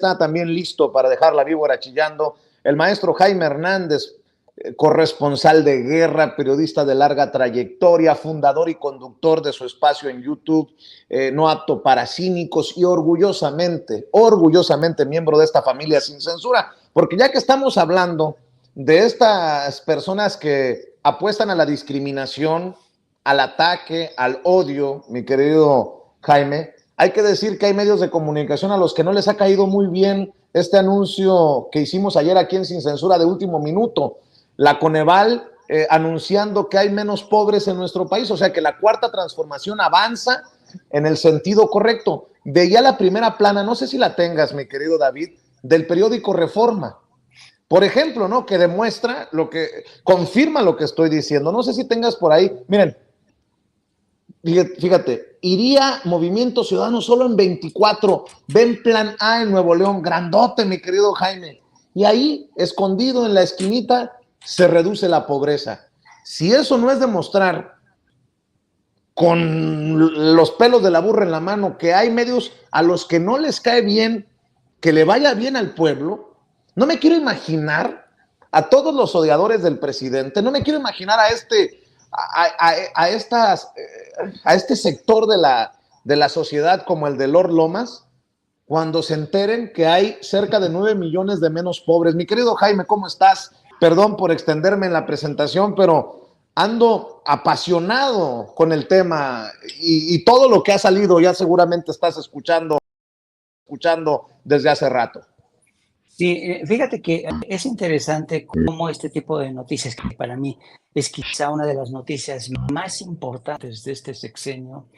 está también listo para dejar la víbora chillando el maestro Jaime Hernández, corresponsal de guerra, periodista de larga trayectoria, fundador y conductor de su espacio en YouTube, No Apto para Cínicos, y orgullosamente miembro de esta familia sin censura, porque ya que estamos hablando de estas personas que apuestan a la discriminación, al ataque, al odio, mi querido Jaime, hay que decir que hay medios de comunicación a los que no les ha caído muy bien este anuncio que hicimos ayer aquí en Sin Censura de último minuto. La Coneval anunciando que hay menos pobres en nuestro país, o sea que la cuarta transformación avanza en el sentido correcto. Veía la primera plana, no sé si la tengas, mi querido David, del periódico Reforma, por ejemplo, ¿no? Que demuestra confirma lo que estoy diciendo. No sé si tengas por ahí, miren, fíjate, iría Movimiento Ciudadano solo en 24, ven Plan A en Nuevo León, grandote, mi querido Jaime, y ahí, escondido en la esquinita, se reduce la pobreza. Si eso no es demostrar con los pelos de la burra en la mano que hay medios a los que no les cae bien que le vaya bien al pueblo, no me quiero imaginar a todos los odiadores del presidente, no me quiero imaginar a este sector de la sociedad como el de Lord Lomas, cuando se enteren que hay cerca de 9 millones de menos pobres. Mi querido Jaime, ¿cómo estás? Perdón por extenderme en la presentación, pero ando apasionado con el tema y todo lo que ha salido ya seguramente estás escuchando desde hace rato. Sí, fíjate que es interesante cómo este tipo de noticias, que para mí es quizá una de las noticias más importantes de este sexenio,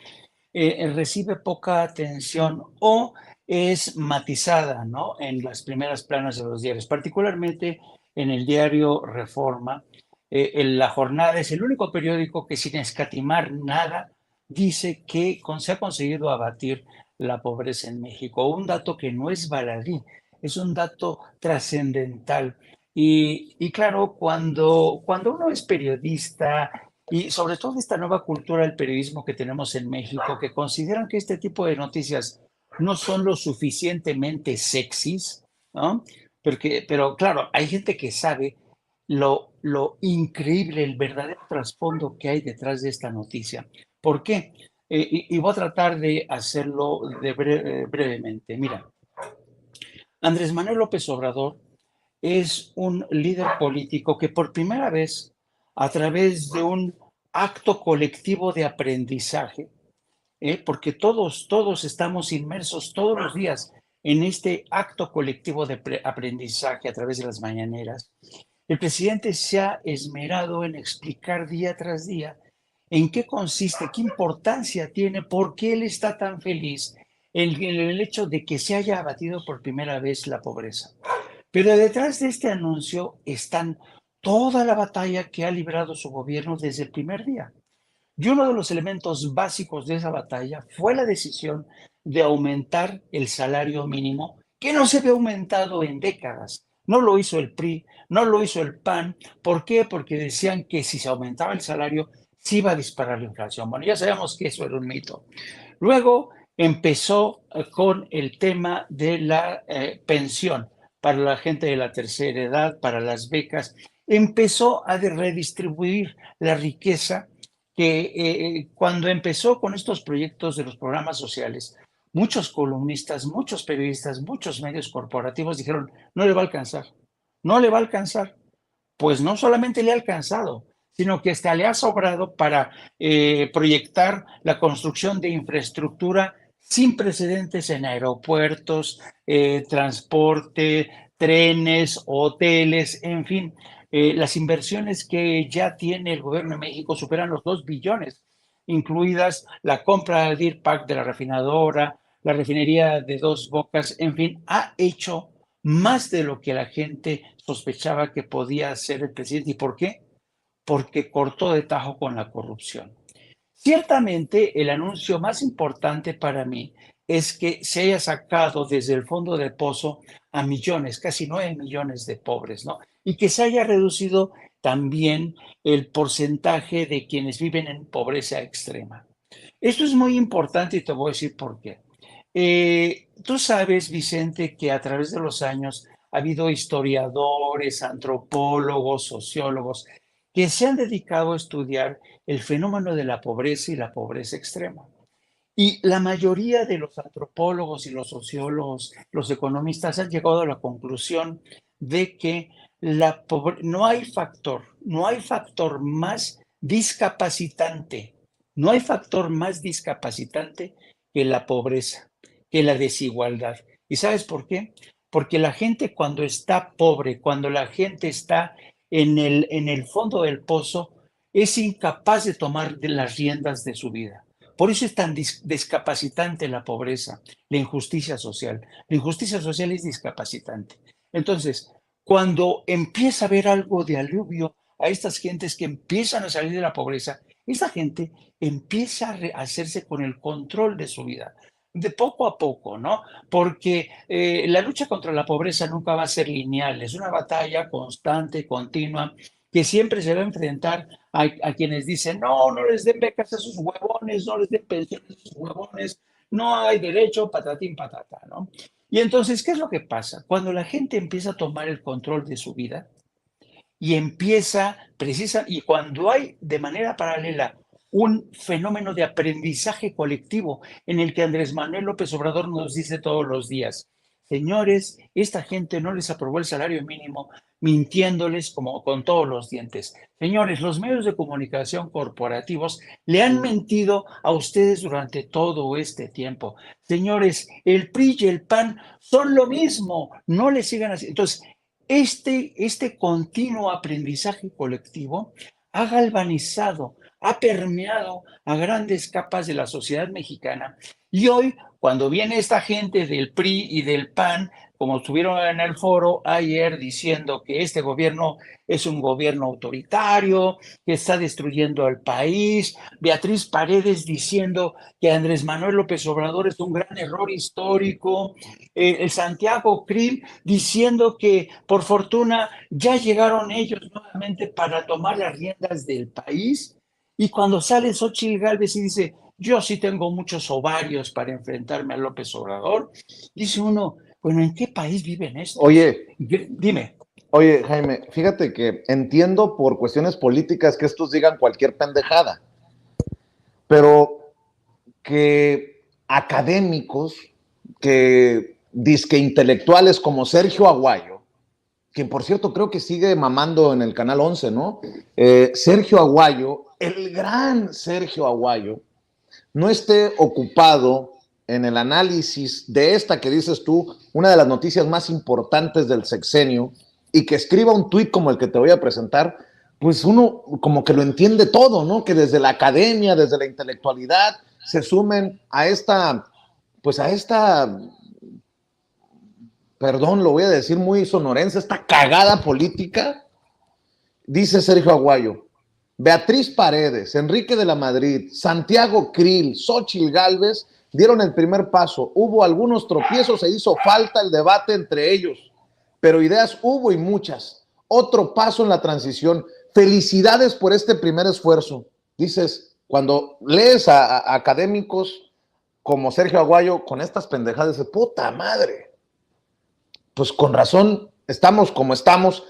recibe poca atención o es matizada, ¿no? En las primeras planas de los diarios, particularmente en el diario Reforma. La Jornada es el único periódico que, sin escatimar nada, dice que se ha conseguido abatir la pobreza en México. Un dato que no es baladí, es un dato trascendental. Y claro, cuando uno es periodista, y sobre todo esta nueva cultura del periodismo que tenemos en México, que consideran que este tipo de noticias no son lo suficientemente sexys, ¿no? Pero claro, hay gente que sabe lo increíble, el verdadero trasfondo que hay detrás de esta noticia. ¿Por qué? Y voy a tratar de hacerlo brevemente. Mira, Andrés Manuel López Obrador es un líder político que por primera vez, a través de un acto colectivo de aprendizaje, porque todos estamos inmersos todos los días en este acto colectivo de aprendizaje a través de las mañaneras, el presidente se ha esmerado en explicar día tras día en qué consiste, qué importancia tiene, por qué él está tan feliz en el hecho de que se haya abatido por primera vez la pobreza. Pero detrás de este anuncio están toda la batalla que ha librado su gobierno desde el primer día. Y uno de los elementos básicos de esa batalla fue la decisión de aumentar el salario mínimo, que no se había aumentado en décadas. No lo hizo el PRI, no lo hizo el PAN. ¿Por qué? Porque decían que si se aumentaba el salario, se iba a disparar la inflación. Bueno, ya sabemos que eso era un mito. Luego empezó con el tema de la pensión para la gente de la tercera edad, para las becas. Empezó a redistribuir la riqueza que cuando empezó con estos proyectos de los programas sociales, muchos columnistas, muchos periodistas, muchos medios corporativos dijeron, no le va a alcanzar, no le va a alcanzar. Pues no solamente le ha alcanzado, sino que hasta le ha sobrado para proyectar la construcción de infraestructura sin precedentes en aeropuertos, transporte, trenes, hoteles, en fin. Las inversiones que ya tiene el gobierno de México superan los 2 billones, incluidas la compra del Deer Park de la refinadora, la refinería de Dos Bocas, en fin, ha hecho más de lo que la gente sospechaba que podía hacer el presidente. ¿Y por qué? Porque cortó de tajo con la corrupción. Ciertamente, el anuncio más importante para mí es que se haya sacado desde el fondo del pozo a millones, casi 9 millones de pobres, ¿no? Y que se haya reducido también el porcentaje de quienes viven en pobreza extrema. Esto es muy importante y te voy a decir por qué. Tú sabes, Vicente, que a través de los años ha habido historiadores, antropólogos, sociólogos que se han dedicado a estudiar el fenómeno de la pobreza y la pobreza extrema. Y la mayoría de los antropólogos y los sociólogos, los economistas han llegado a la conclusión de que no hay factor más discapacitante, no hay factor más discapacitante que la pobreza, que la desigualdad. ¿Y sabes por qué? Porque la gente cuando está pobre, cuando la gente está en el fondo del pozo, es incapaz de tomar las riendas de su vida. Por eso es tan discapacitante la pobreza, la injusticia social. La injusticia social es discapacitante. Entonces, cuando empieza a haber algo de alivio a estas gentes que empiezan a salir de la pobreza, esta gente empieza a hacerse con el control de su vida, de poco a poco, ¿no? Porque la lucha contra la pobreza nunca va a ser lineal, es una batalla constante, continua, que siempre se va a enfrentar a quienes dicen, no, no les den becas a esos huevones, no les den pensiones a esos huevones, no hay derecho, patatín, patata, ¿no? Y entonces, ¿qué es lo que pasa? Cuando la gente empieza a tomar el control de su vida y y cuando hay de manera paralela un fenómeno de aprendizaje colectivo en el que Andrés Manuel López Obrador nos dice todos los días, señores, esta gente no les aprobó el salario mínimo mintiéndoles como con todos los dientes. Señores, los medios de comunicación corporativos le han mentido a ustedes durante todo este tiempo. Señores, el PRI y el PAN son lo mismo, no le sigan así. Entonces, este continuo aprendizaje colectivo ha galvanizado, ha permeado a grandes capas de la sociedad mexicana. Y hoy, cuando viene esta gente del PRI y del PAN, como estuvieron en el foro ayer diciendo que este gobierno es un gobierno autoritario, que está destruyendo al país, Beatriz Paredes diciendo que Andrés Manuel López Obrador es un gran error histórico, el Santiago Krill diciendo que por fortuna ya llegaron ellos nuevamente para tomar las riendas del país. Y cuando sale Xochitl Gálvez y dice, yo sí tengo muchos ovarios para enfrentarme a López Obrador, dice uno, bueno, ¿en qué país viven estos? Oye, Dime. oye, Jaime, fíjate que entiendo por cuestiones políticas que estos digan cualquier pendejada, pero que académicos, que disque intelectuales como Sergio Aguayo, que por cierto creo que sigue mamando en el Canal 11, ¿no? Sergio Aguayo, el gran Sergio Aguayo, no esté ocupado en el análisis de esta que dices tú, una de las noticias más importantes del sexenio, y que escriba un tuit como el que te voy a presentar, pues uno como que lo entiende todo, ¿no? Que desde la academia, desde la intelectualidad, se sumen a esta, pues a esta, perdón, lo voy a decir muy sonorense, esta cagada política. Dice Sergio Aguayo, Beatriz Paredes, Enrique de la Madrid, Santiago Krill, Xochitl Gálvez dieron el primer paso. Hubo algunos tropiezos e hizo falta el debate entre ellos, pero ideas hubo y muchas. Otro paso en la transición. Felicidades por este primer esfuerzo. Dices, cuando lees a académicos como Sergio Aguayo con estas pendejadas, de puta madre. Pues con razón estamos como estamos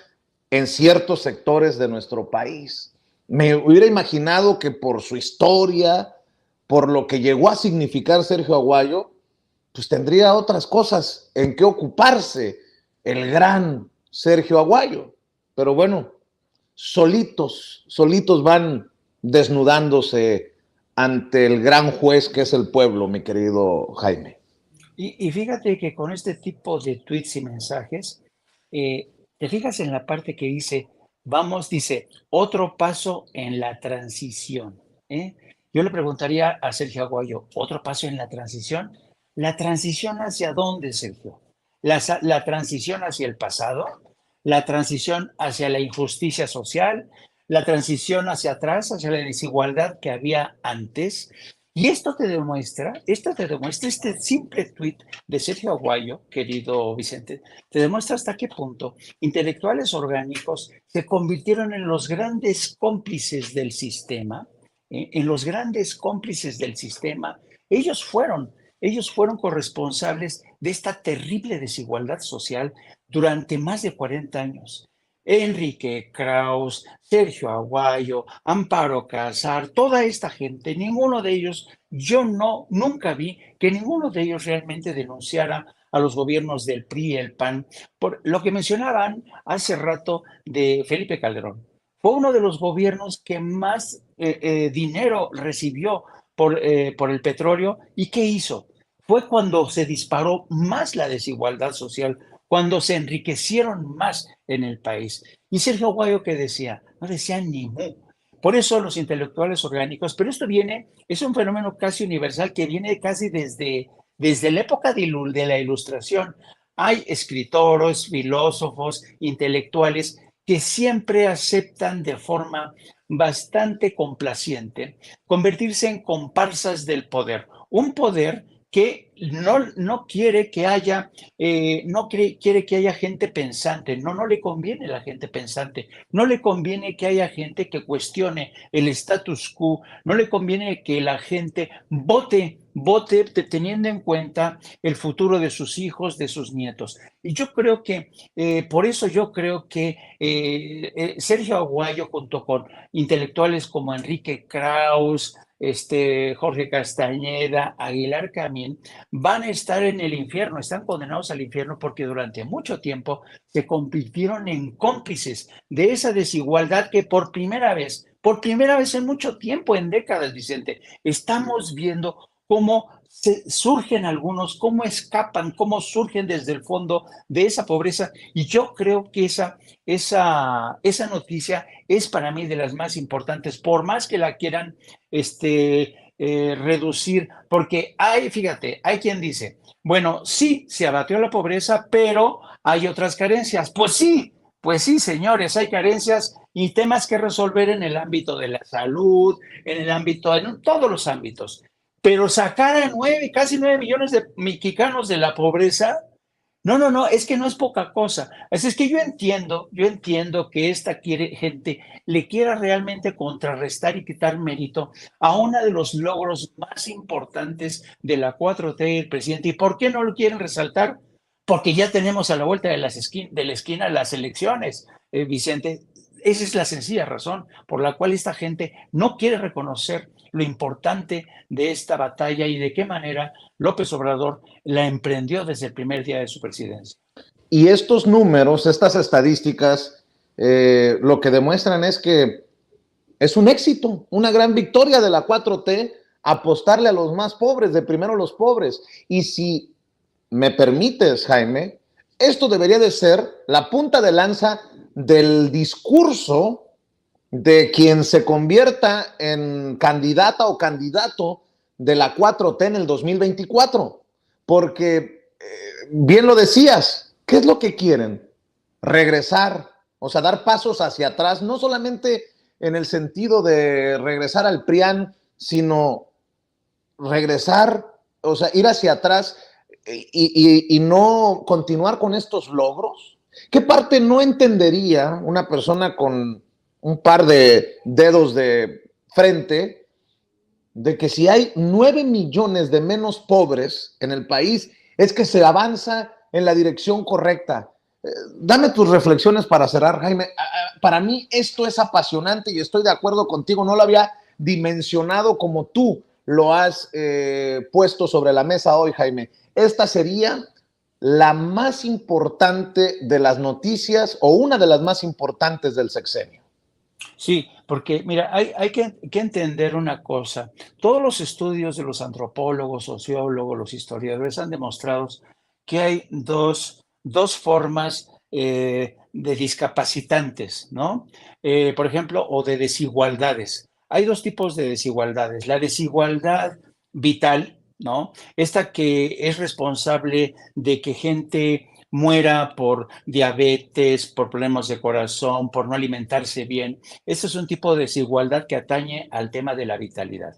en ciertos sectores de nuestro país. Me hubiera imaginado que por su historia, por lo que llegó a significar Sergio Aguayo, pues tendría otras cosas en que ocuparse el gran Sergio Aguayo. Pero bueno, solitos van desnudándose ante el gran juez que es el pueblo, mi querido Jaime. Y fíjate que con este tipo de tweets y mensajes, te fijas en la parte que dice, vamos, dice, otro paso en la transición. ¿Eh? Yo le preguntaría a Sergio Aguayo, ¿otro paso en la transición? ¿La transición hacia dónde, Sergio? ¿La transición hacia el pasado? ¿La transición hacia la injusticia social? ¿La transición hacia atrás, hacia la desigualdad que había antes? Y esto te demuestra este simple tuit de Sergio Aguayo, querido Vicente, te demuestra hasta qué punto intelectuales orgánicos se convirtieron en los grandes cómplices del sistema, en los grandes cómplices del sistema. Ellos fueron ellos fueron corresponsables de esta terrible desigualdad social durante más de 40 años. Enrique Krauss, Sergio Aguayo, Amparo Casar, toda esta gente, ninguno de ellos, nunca vi que ninguno de ellos realmente denunciara a los gobiernos del PRI y el PAN por lo que mencionaban hace rato de Felipe Calderón. Fue uno de los gobiernos que más dinero recibió por el petróleo. ¿Y qué hizo? Fue cuando se disparó más la desigualdad social, cuando se enriquecieron más en el país. Y Sergio Aguayo, ¿qué decía? No decía ni mu. Por eso los intelectuales orgánicos, pero esto es un fenómeno casi universal que viene casi desde la época de la Ilustración. Hay escritores, filósofos, intelectuales que siempre aceptan de forma bastante complaciente convertirse en comparsas del poder. Un poder que no quiere que haya, quiere que haya gente pensante. No le conviene la gente pensante. No le conviene que haya gente que cuestione el status quo. No le conviene que la gente vote teniendo en cuenta el futuro de sus hijos, de sus nietos. Y yo creo que, por eso yo creo que Sergio Aguayo, junto con intelectuales como Enrique Krauss, Jorge Castañeda, Aguilar Camín, van a estar en el infierno, están condenados al infierno porque durante mucho tiempo se convirtieron en cómplices de esa desigualdad que por primera vez en mucho tiempo, en décadas, Vicente, estamos viendo cómo surgen algunos, cómo escapan, cómo surgen desde el fondo de esa pobreza. Y yo creo que esa noticia es para mí de las más importantes, por más que la quieran reducir, porque fíjate, hay quien dice, bueno, sí, se abatió la pobreza, pero hay otras carencias. Pues sí, señores, hay carencias y temas que resolver en el ámbito de la salud, en todos los ámbitos. Pero sacar a casi 9 millones de mexicanos de la pobreza, no, es que no es poca cosa. Así es que yo entiendo que esta gente le quiera realmente contrarrestar y quitar mérito a uno de los logros más importantes de la 4T y el presidente. ¿Y por qué no lo quieren resaltar? Porque ya tenemos a la vuelta de la esquina las elecciones, Vicente. Esa es la sencilla razón por la cual esta gente no quiere reconocer lo importante de esta batalla y de qué manera López Obrador la emprendió desde el primer día de su presidencia. Y estos números, estas estadísticas, lo que demuestran es que es un éxito, una gran victoria de la 4T, apostarle a los más pobres, de primero los pobres. Y si me permites, Jaime, esto debería de ser la punta de lanza del discurso de quien se convierta en candidata o candidato de la 4T en el 2024. Porque, bien lo decías, ¿qué es lo que quieren? Regresar, o sea, dar pasos hacia atrás, no solamente en el sentido de regresar al PRIAN, sino regresar, o sea, ir hacia atrás y no continuar con estos logros. ¿Qué parte no entendería una persona con un par de dedos de frente de que si hay 9 millones de menos pobres en el país, es que se avanza en la dirección correcta? Dame tus reflexiones para cerrar, Jaime. Para mí esto es apasionante y estoy de acuerdo contigo. No lo había dimensionado como tú lo has puesto sobre la mesa hoy, Jaime. Esta sería la más importante de las noticias o una de las más importantes del sexenio. Sí, porque mira, hay que entender una cosa. Todos los estudios de los antropólogos, sociólogos, los historiadores han demostrado que hay dos formas de discapacitantes, ¿no? Por ejemplo, o de desigualdades. Hay dos tipos de desigualdades. La desigualdad vital, ¿no? Esta que es responsable de que gente muera por diabetes, por problemas de corazón, por no alimentarse bien. Ese es un tipo de desigualdad que atañe al tema de la vitalidad.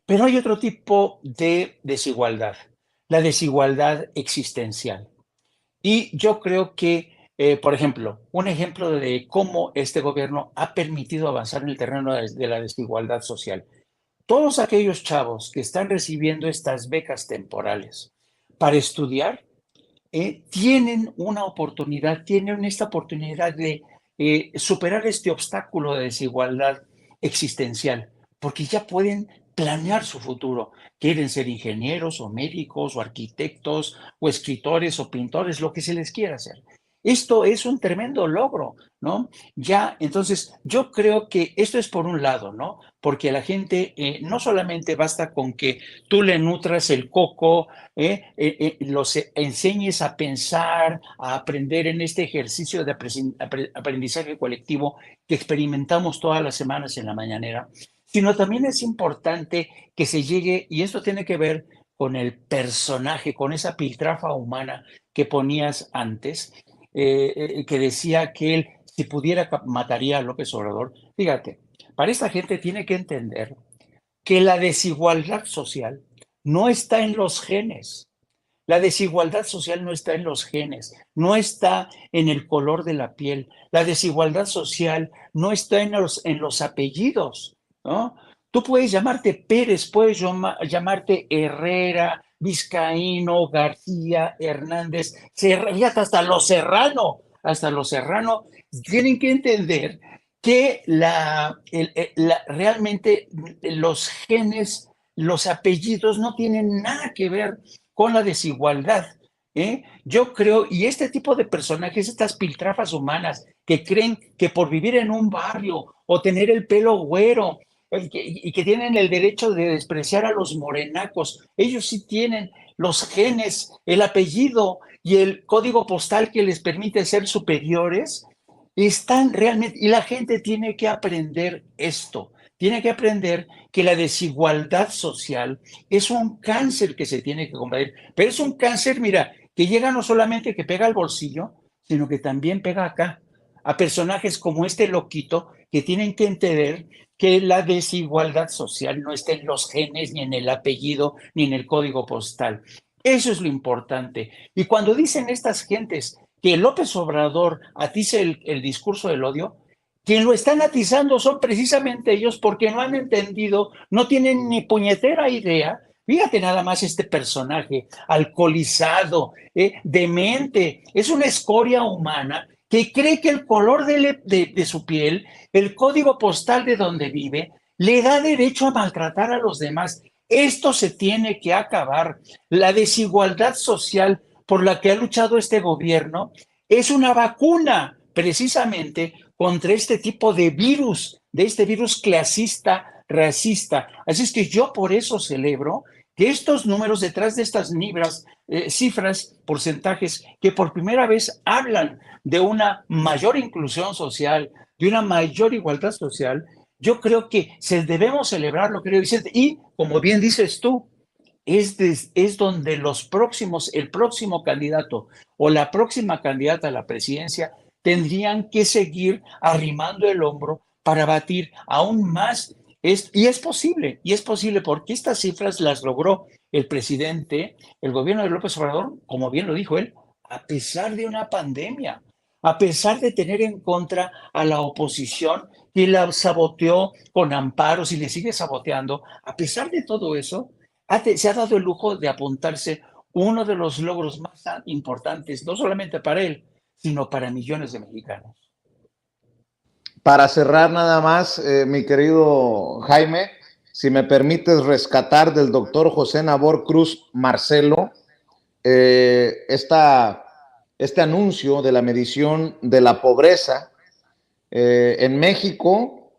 Pero hay otro tipo de desigualdad, la desigualdad existencial. Y yo creo que, por ejemplo, un ejemplo de cómo este gobierno ha permitido avanzar en el terreno de la desigualdad social. Todos aquellos chavos que están recibiendo estas becas temporales para estudiar, tienen esta oportunidad de superar este obstáculo de desigualdad existencial, porque ya pueden planear su futuro. Quieren ser ingenieros o médicos o arquitectos o escritores o pintores, lo que se les quiera hacer. Esto es un tremendo logro, ¿no? Ya, entonces, yo creo que esto es por un lado, ¿no? Porque la gente no solamente basta con que tú le nutras el coco, los enseñes a pensar, a aprender en este ejercicio de aprendizaje colectivo que experimentamos todas las semanas en la mañanera, sino también es importante que se llegue, y esto tiene que ver con el personaje, con esa piltrafa humana que ponías antes, que decía que él, si pudiera, mataría a López Obrador. Fíjate, para esta gente tiene que entender que la desigualdad social no está en los genes. La desigualdad social no está en los genes, no está en el color de la piel. La desigualdad social no está en los apellidos, ¿no? Tú puedes llamarte Pérez, puedes llamarte Herrera, Vizcaíno, García, Hernández, fíjate, hasta los Serrano, tienen que entender que realmente los genes, los apellidos no tienen nada que ver con la desigualdad. Yo creo, y este tipo de personajes, estas piltrafas humanas que creen que por vivir en un barrio o tener el pelo güero y que tienen el derecho de despreciar a los morenacos, ellos sí tienen los genes, el apellido y el código postal que les permite ser superiores, están realmente, y la gente tiene que aprender esto, tiene que aprender que la desigualdad social es un cáncer que se tiene que combatir, pero es un cáncer, mira, que llega no solamente que pega al bolsillo, sino que también pega acá, a personajes como este loquito que tienen que entender que la desigualdad social no está en los genes, ni en el apellido, ni en el código postal. Eso es lo importante. Y cuando dicen estas gentes que López Obrador atiza el discurso del odio, quien lo están atizando son precisamente ellos porque no han entendido, no tienen ni puñetera idea. Fíjate nada más este personaje alcoholizado, demente, es una escoria humana que cree que el color de su piel, el código postal de donde vive, le da derecho a maltratar a los demás. Esto se tiene que acabar. La desigualdad social por la que ha luchado este gobierno es una vacuna precisamente contra este tipo de este virus clasista, racista. Así es que yo por eso celebro que estos números detrás de estas cifras, porcentajes, que por primera vez hablan de una mayor inclusión social, de una mayor igualdad social, yo creo que debemos celebrarlo, querido Vicente. Y como bien dices tú, es donde el próximo candidato o la próxima candidata a la presidencia tendrían que seguir arrimando el hombro para batir aún más. Y es posible porque estas cifras las logró el presidente, el gobierno de López Obrador, como bien lo dijo él, a pesar de una pandemia, a pesar de tener en contra a la oposición y la saboteó con amparos y le sigue saboteando, a pesar de todo eso, se ha dado el lujo de apuntarse uno de los logros más importantes, no solamente para él, sino para millones de mexicanos. Para cerrar nada más, mi querido Jaime, si me permites rescatar del doctor José Nabor Cruz Marcelo este anuncio de la medición de la pobreza. En México,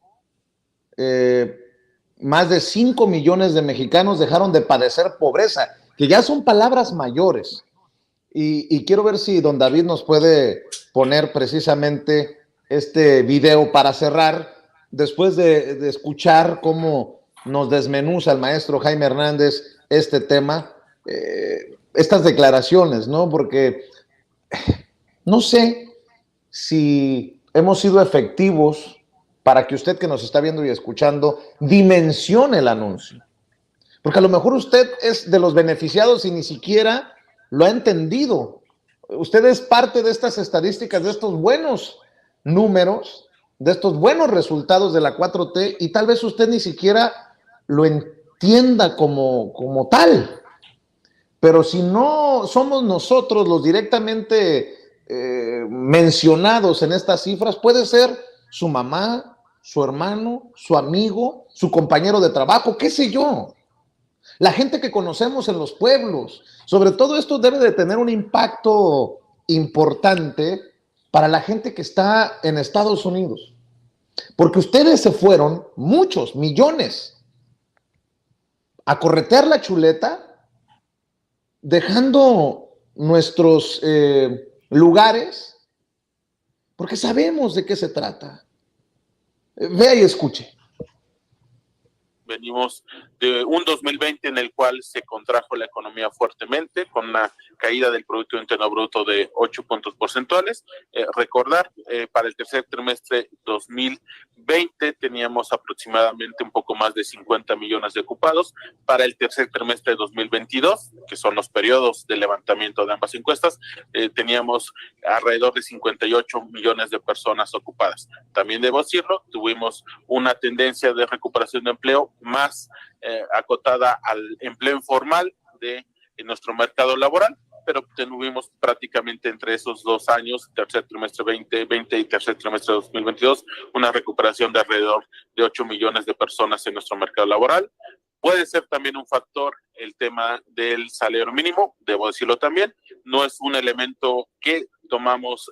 más de 5 millones de mexicanos dejaron de padecer pobreza, que ya son palabras mayores. Y quiero ver si don David nos puede poner precisamente este video para cerrar, después de escuchar cómo nos desmenuza el maestro Jaime Hernández este tema, estas declaraciones, ¿no? Porque no sé si hemos sido efectivos para que usted que nos está viendo y escuchando dimensione el anuncio. Porque a lo mejor usted es de los beneficiados y ni siquiera lo ha entendido. Usted es parte de estas estadísticas, de estos buenos números, de estos buenos resultados de la 4T y tal vez usted ni siquiera lo entienda como tal. Pero si no somos nosotros los directamente mencionados en estas cifras, puede ser su mamá, su hermano, su amigo, su compañero de trabajo, qué sé yo. La gente que conocemos en los pueblos. Sobre todo esto debe de tener un impacto importante para la gente que está en Estados Unidos. Porque ustedes se fueron, muchos, millones, a corretear la chuleta, dejando nuestros lugares, porque sabemos de qué se trata. Vea y escuche. Venimos de un 2020 en el cual se contrajo la economía fuertemente, con una caída del Producto Interno Bruto de 8 puntos porcentuales. Recordar, para el tercer trimestre 2020 teníamos aproximadamente un poco más de 50 millones de ocupados. Para el tercer trimestre de 2022, que son los periodos de levantamiento de ambas encuestas, teníamos alrededor de 58 millones de personas ocupadas. También debo decirlo, tuvimos una tendencia de recuperación de empleo más acotada al empleo informal de nuestro mercado laboral, pero tuvimos prácticamente entre esos 2 años, tercer trimestre 2020 y tercer trimestre 2022, una recuperación de alrededor de 8 millones de personas en nuestro mercado laboral. Puede ser también un factor el tema del salario mínimo, debo decirlo también, no es un elemento que tomamos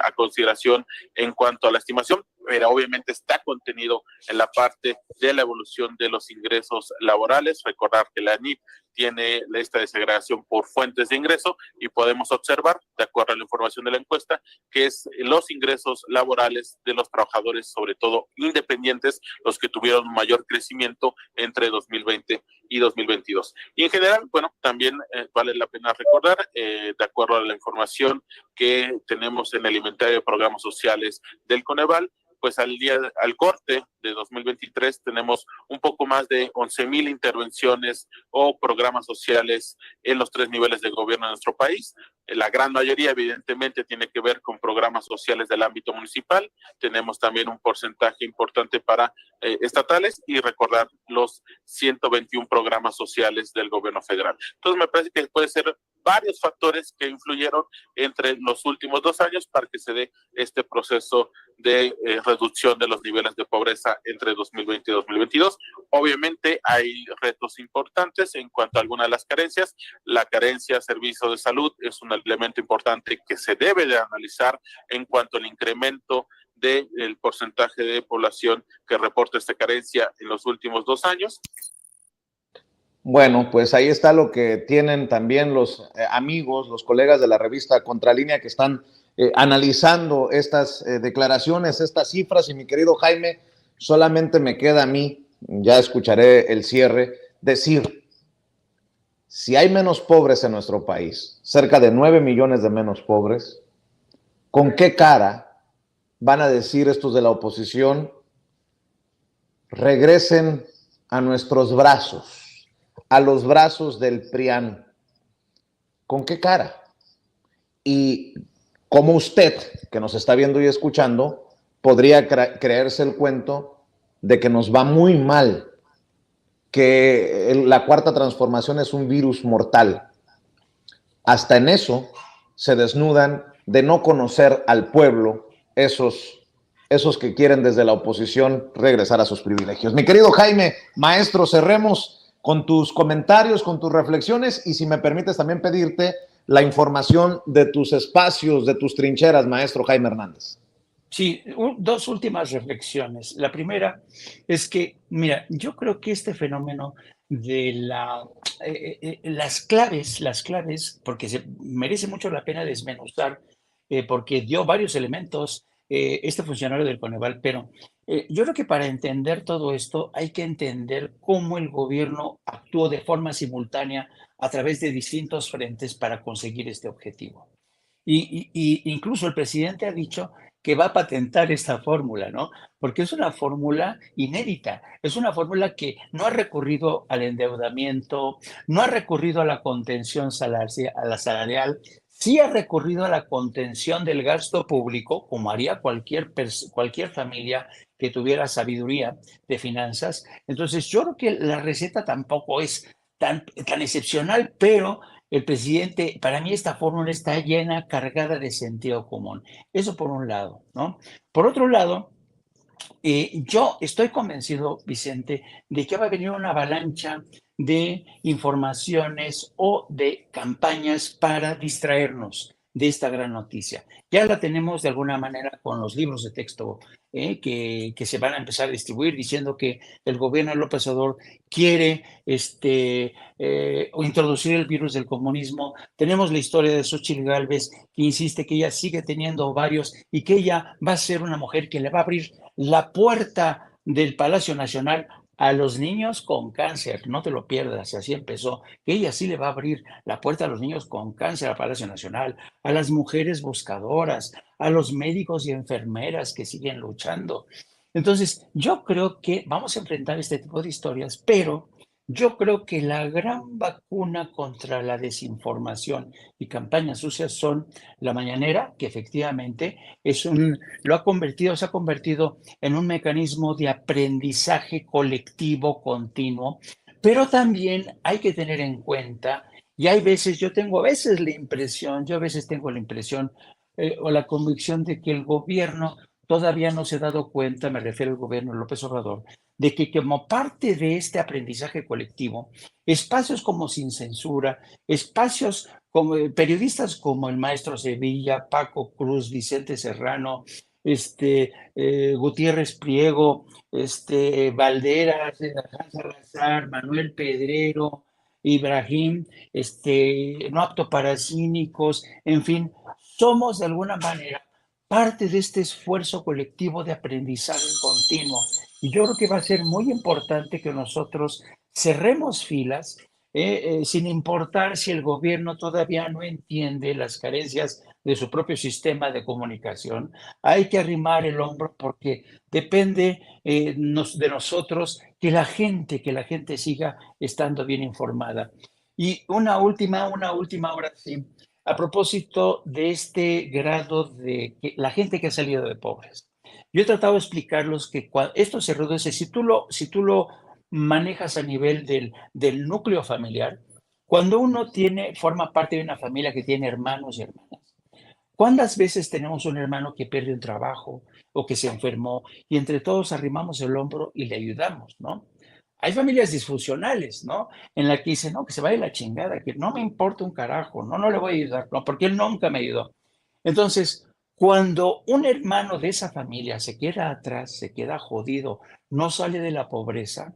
a consideración en cuanto a la estimación, pero obviamente está contenido en la parte de la evolución de los ingresos laborales. Recordar que la ANIP tiene esta desagregación por fuentes de ingreso y podemos observar, de acuerdo a la información de la encuesta, que es los ingresos laborales de los trabajadores, sobre todo independientes, los que tuvieron mayor crecimiento entre 2020 y 2022. Y en general, bueno, también vale la pena recordar, de acuerdo a la información que tenemos en el inventario de programas sociales del Coneval, pues al corte de 2023 tenemos un poco más de 11,000 intervenciones o programas sociales en los 3 niveles de gobierno de nuestro país. La gran mayoría, evidentemente, tiene que ver con programas sociales del ámbito municipal. Tenemos también un porcentaje importante para estatales y recordar los 121 programas sociales del gobierno federal. Entonces, me parece que puede ser varios factores que influyeron entre los últimos 2 años para que se dé este proceso de reducción de los niveles de pobreza entre 2020 y 2022. Obviamente hay retos importantes en cuanto a algunas de las carencias. La carencia de servicios de salud es un elemento importante que se debe de analizar en cuanto al incremento del porcentaje de población que reporta esta carencia en los últimos 2 años. Bueno, pues ahí está lo que tienen también los amigos, los colegas de la revista Contralínea que están analizando estas declaraciones, estas cifras. Y mi querido Jaime, solamente me queda a mí, ya escucharé el cierre, decir, si hay menos pobres en nuestro país, cerca de 9 millones de menos pobres, ¿con qué cara van a decir estos de la oposición, regresen a nuestros brazos, a los brazos del PRIAN? ¿Con qué cara? Y como usted, que nos está viendo y escuchando, podría creerse el cuento de que nos va muy mal, que la cuarta transformación es un virus mortal. Hasta en eso se desnudan de no conocer al pueblo esos que quieren desde la oposición regresar a sus privilegios. Mi querido Jaime, maestro, cerremos con tus comentarios, con tus reflexiones y si me permites también pedirte la información de tus espacios, de tus trincheras, maestro Jaime Hernández. Sí, 2 últimas reflexiones. La primera es que, mira, yo creo que este fenómeno de las claves, porque merece mucho la pena desmenuzar, porque dio varios elementos este funcionario del Coneval, pero yo creo que para entender todo esto hay que entender cómo el gobierno actuó de forma simultánea a través de distintos frentes para conseguir este objetivo. Y incluso el presidente ha dicho que va a patentar esta fórmula, ¿no? Porque es una fórmula inédita, es una fórmula que no ha recurrido al endeudamiento, no ha recurrido a la contención salarial, sí ha recurrido a la contención del gasto público, como haría cualquier familia que tuviera sabiduría de finanzas. Entonces, yo creo que la receta tampoco es tan excepcional, pero el presidente, para mí esta fórmula está llena, cargada de sentido común. Eso por un lado, ¿no? Por otro lado, yo estoy convencido, Vicente, de que va a venir una avalancha de informaciones o de campañas para distraernos de esta gran noticia. Ya la tenemos de alguna manera con los libros de texto que se van a empezar a distribuir diciendo que el gobierno de López Obrador quiere o introducir el virus del comunismo. Tenemos la historia de Xóchitl Gálvez, que insiste que ella sigue teniendo ovarios y que ella va a ser una mujer que le va a abrir la puerta del Palacio Nacional a los niños con cáncer. No te lo pierdas, así empezó. Que ella sí le va a abrir la puerta a los niños con cáncer al Palacio Nacional, a las mujeres buscadoras, a los médicos y enfermeras que siguen luchando. Entonces, yo creo que vamos a enfrentar este tipo de historias, pero yo creo que la gran vacuna contra la desinformación y campañas sucias son la mañanera, que efectivamente se ha convertido en un mecanismo de aprendizaje colectivo continuo, pero también hay que tener en cuenta, y hay veces, yo a veces tengo la impresión o la convicción de que el gobierno todavía no se ha dado cuenta, me refiero al gobierno de López Obrador, de que como parte de este aprendizaje colectivo, espacios como Sin Censura, espacios como periodistas como el maestro Sevilla, Paco Cruz, Vicente Serrano, Gutiérrez Priego, Valderas, Hans Salazar, Manuel Pedrero, Ibrahim, no apto para cínicos, en fin, somos de alguna manera parte de este esfuerzo colectivo de aprendizaje continuo. Y yo creo que va a ser muy importante que nosotros cerremos filas, sin importar si el gobierno todavía no entiende las carencias de su propio sistema de comunicación. Hay que arrimar el hombro porque depende de nosotros que la gente siga estando bien informada. Y una última ahora sí, a propósito de este grado de que la gente que ha salido de pobres. Yo he tratado de explicarlos que esto se reduce, si tú lo manejas a nivel del núcleo familiar, cuando uno forma parte de una familia que tiene hermanos y hermanas, ¿cuántas veces tenemos un hermano que pierde un trabajo o que se enfermó y entre todos arrimamos el hombro y le ayudamos, ¿no? Hay familias disfuncionales, ¿no? En la que dicen, no, que se vaya la chingada, que no me importa un carajo, no le voy a ayudar, no, porque él nunca me ayudó. Entonces, cuando un hermano de esa familia se queda atrás, se queda jodido, no sale de la pobreza,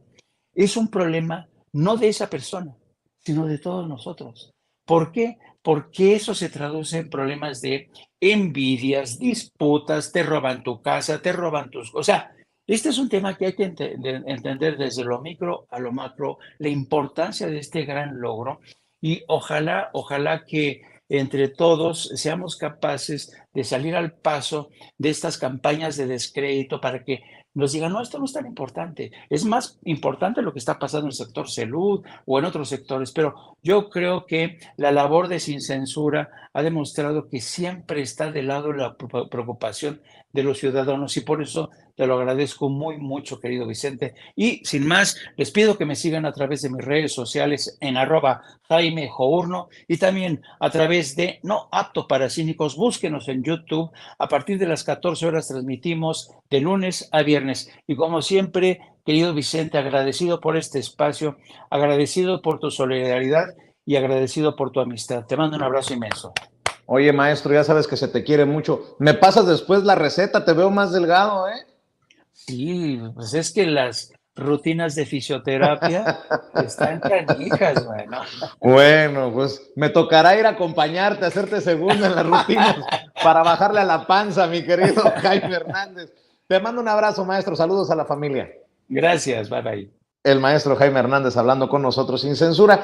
es un problema no de esa persona, sino de todos nosotros. ¿Por qué? Porque eso se traduce en problemas de envidias, disputas, te roban tu casa, te roban tus cosas. O sea, este es un tema que hay que entender desde lo micro a lo macro, la importancia de este gran logro y ojalá que entre todos seamos capaces de salir al paso de estas campañas de descrédito para que nos digan, no, esto no es tan importante, es más importante lo que está pasando en el sector salud o en otros sectores, pero yo creo que la labor de Sin Censura ha demostrado que siempre está del lado de la preocupación de los ciudadanos y por eso te lo agradezco muy mucho, querido Vicente. Y sin más, les pido que me sigan a través de mis redes sociales en @Jaime Journo y también a través de No Apto para Cínicos. Búsquenos en YouTube. A partir de las 14 horas transmitimos de lunes a viernes. Y como siempre, querido Vicente, agradecido por este espacio, agradecido por tu solidaridad y agradecido por tu amistad. Te mando un abrazo inmenso. Oye, maestro, ya sabes que se te quiere mucho. ¿Me pasas después la receta? Te veo más delgado, ¿eh? Sí, pues es que las rutinas de fisioterapia están canijas, bueno. Bueno, pues me tocará ir a acompañarte, a hacerte segunda en las rutinas para bajarle a la panza, mi querido Jaime Hernández. Te mando un abrazo, maestro. Saludos a la familia. Gracias, bye bye. El maestro Jaime Hernández hablando con nosotros sin censura.